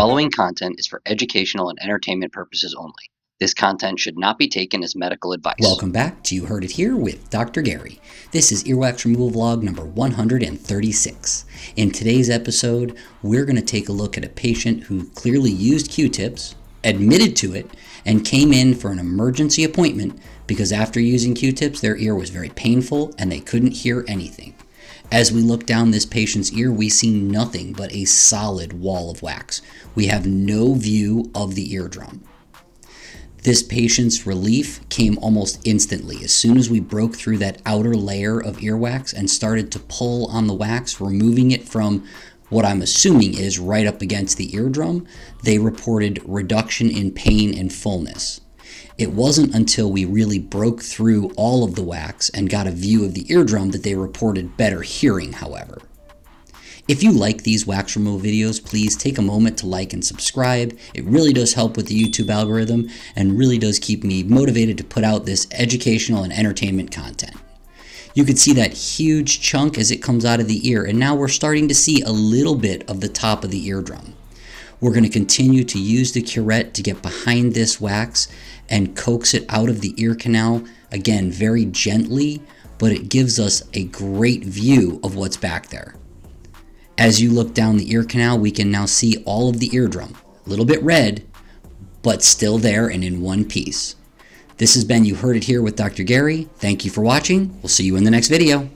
following content is for educational and entertainment purposes only. This content should not be taken as medical advice. Welcome back to You Heard It Here with Dr. Gary. This is earwax removal vlog number 136. In today's episode, we're going to take a look at a patient who clearly used Q-tips, admitted to it, and came in for an emergency appointment because after using Q-tips, their ear was very painful and they couldn't hear anything. As we look down this patient's ear, we see nothing but a solid wall of wax. We have no view of the eardrum. This patient's relief came almost instantly. As soon as we broke through that outer layer of earwax and started to pull on the wax, removing it from what I'm assuming is right up against the eardrum, they reported reduction in pain and fullness. It wasn't until we really broke through all of the wax and got a view of the eardrum that they reported better hearing, however. If you like these wax removal videos, please take a moment to like and subscribe. It really does help with the YouTube algorithm and really does keep me motivated to put out this educational and entertainment content. You can see that huge chunk as it comes out of the ear, and now we're starting to see a little bit of the top of the eardrum. We're going to continue to use the curette to get behind this wax and coax it out of the ear canal, again, very gently, but it gives us a great view of what's back there. As you look down the ear canal, we can now see all of the eardrum, a little bit red, but still there and in one piece. This has been You Heard It Here with Dr. Gary. Thank you for watching. We'll see you in the next video.